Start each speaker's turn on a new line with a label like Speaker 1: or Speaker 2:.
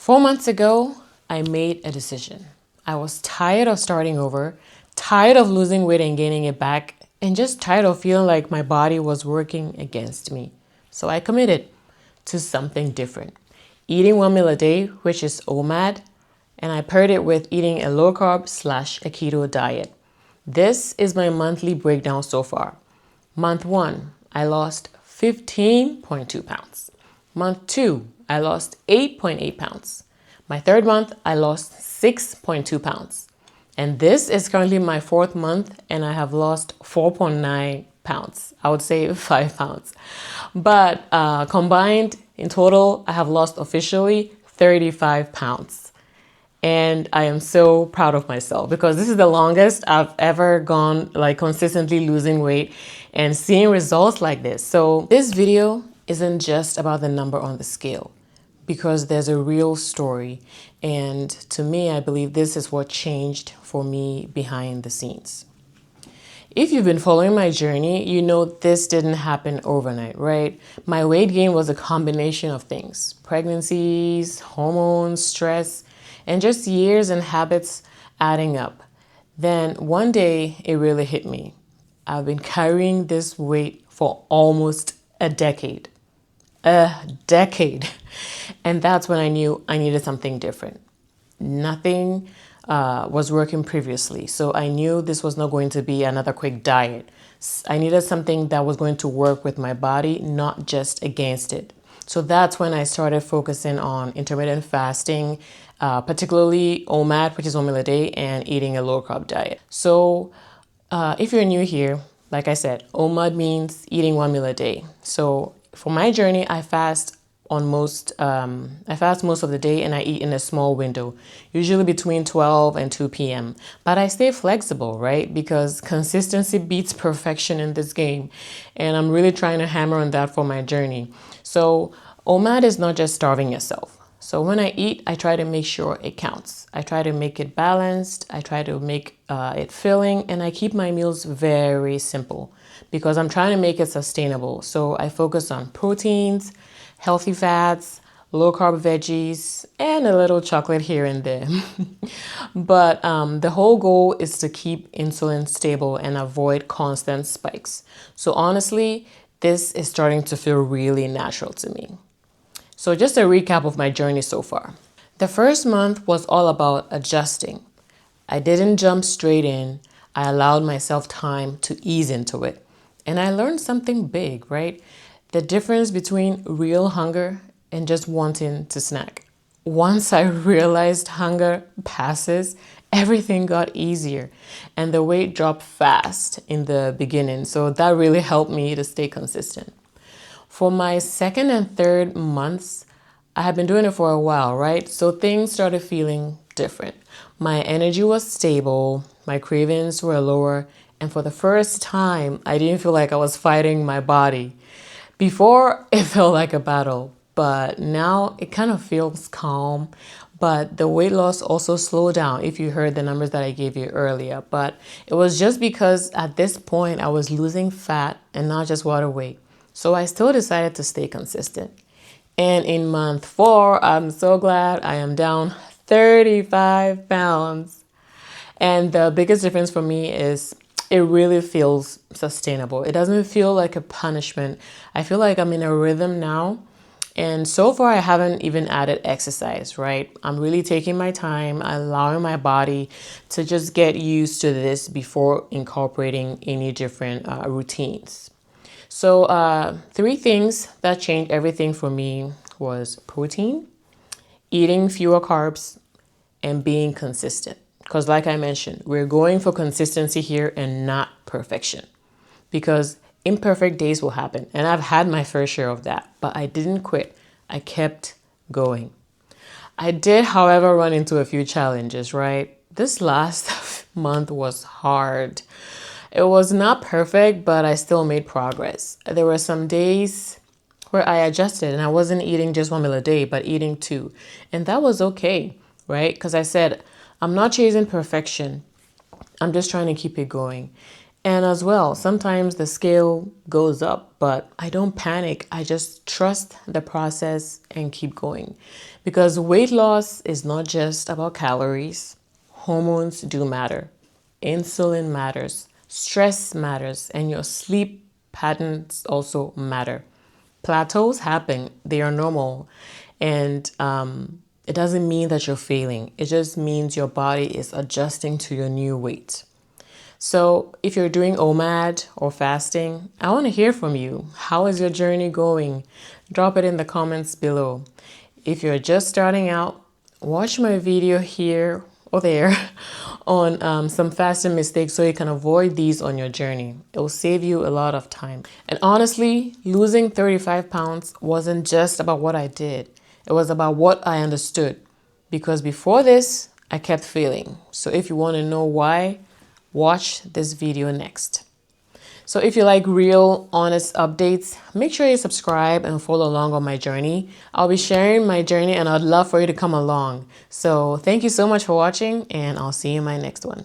Speaker 1: 4 months ago, I made a decision. I was tired of starting over, tired of losing weight and gaining it back, and just tired of feeling like my body was working against me. So I committed to something different. Eating 1 meal a day, which is OMAD, and I paired it with eating a low carb / a keto diet. This is my monthly breakdown so far. Month 1, I lost 15.2 pounds. Month 2, I lost 8.8 pounds. My third month, I lost 6.2 pounds. And this is currently my 4th month, and I have lost 4.9 pounds. I would say 5 pounds. But combined in total, I have lost officially 35 pounds. And I am so proud of myself because this is the longest I've ever gone like consistently losing weight and seeing results like this. So this video isn't just about the number on the scale because there's a real story. And to me, I believe this is what changed for me behind the scenes. If you've been following my journey, you know this didn't happen overnight, right? My weight gain was a combination of things: pregnancies, hormones, stress, and just years and habits adding up. Then one day it really hit me. I've been carrying this weight for almost a decade. A decade. And that's when I knew I needed something different. Nothing was working previously. So I knew this was not going to be another quick diet. I needed something that was going to work with my body, not just against it. So that's when I started focusing on intermittent fasting, particularly OMAD, which is 1 meal a day, and eating a low carb diet. So if you're new here, like I said, OMAD means eating 1 meal a day. So for my journey, I fast most of the day, and I eat in a small window, usually between 12 and 2 p.m. But I stay flexible, right? Because consistency beats perfection in this game. And I'm really trying to hammer on that for my journey. So OMAD is not just starving yourself. So when I eat, I try to make sure it counts. I try to make it balanced. I try to make it filling, and I keep my meals very simple because I'm trying to make it sustainable. So I focus on proteins, healthy fats, low carb veggies, and a little chocolate here and there. But the whole goal is to keep insulin stable and avoid constant spikes. So honestly, this is starting to feel really natural to me. So just a recap of my journey so far. The first month was all about adjusting. I didn't jump straight in. I allowed myself time to ease into it. And I learned something big, right? The difference between real hunger and just wanting to snack. Once I realized hunger passes, everything got easier and the weight dropped fast in the beginning. So that really helped me to stay consistent. For my 2nd and 3rd months, I had been doing it for a while, right? So things started feeling different. My energy was stable, my cravings were lower, and for the first time, I didn't feel like I was fighting my body. Before, it felt like a battle, but now it kind of feels calm. But the weight loss also slowed down, if you heard the numbers that I gave you earlier. But it was just because at this point, I was losing fat and not just water weight. So I still decided to stay consistent. And in month 4, I'm so glad I am down 35 pounds. And the biggest difference for me is it really feels sustainable. It doesn't feel like a punishment. I feel like I'm in a rhythm now. And so far, I haven't even added exercise, right? I'm really taking my time, allowing my body to just get used to this before incorporating any different routines. So 3 things that changed everything for me was protein, eating fewer carbs, and being consistent. Because like I mentioned, we're going for consistency here and not perfection. Because imperfect days will happen. And I've had my fair share of that. But I didn't quit. I kept going. I did, however, run into a few challenges, right? This last month was hard. It was not perfect, but I still made progress. There were some days where I adjusted and I wasn't eating just 1 meal a day, but eating 2. And that was okay, right? Because I said, I'm not chasing perfection. I'm just trying to keep it going. And as well, sometimes the scale goes up, but I don't panic. I just trust the process and keep going. Because weight loss is not just about calories. Hormones do matter. Insulin matters. Stress matters. And your sleep patterns also matter. Plateaus happen, they are normal. And it doesn't mean that you're failing, it just means your body is adjusting to your new weight. So if you're doing OMAD or fasting, I want to hear from you. How is your journey going? Drop it in the comments below. If you're just starting out, watch my video here or there on some fasting mistakes so you can avoid these on your journey. It will save you a lot of time. And honestly, losing 35 pounds wasn't just about what I did. It was about what I understood. Because before this, I kept failing. So if you want to know why, watch this video next. So if you like real, honest updates, make sure you subscribe and follow along on my journey. I'll be sharing my journey and I'd love for you to come along. So thank you so much for watching and I'll see you in my next one.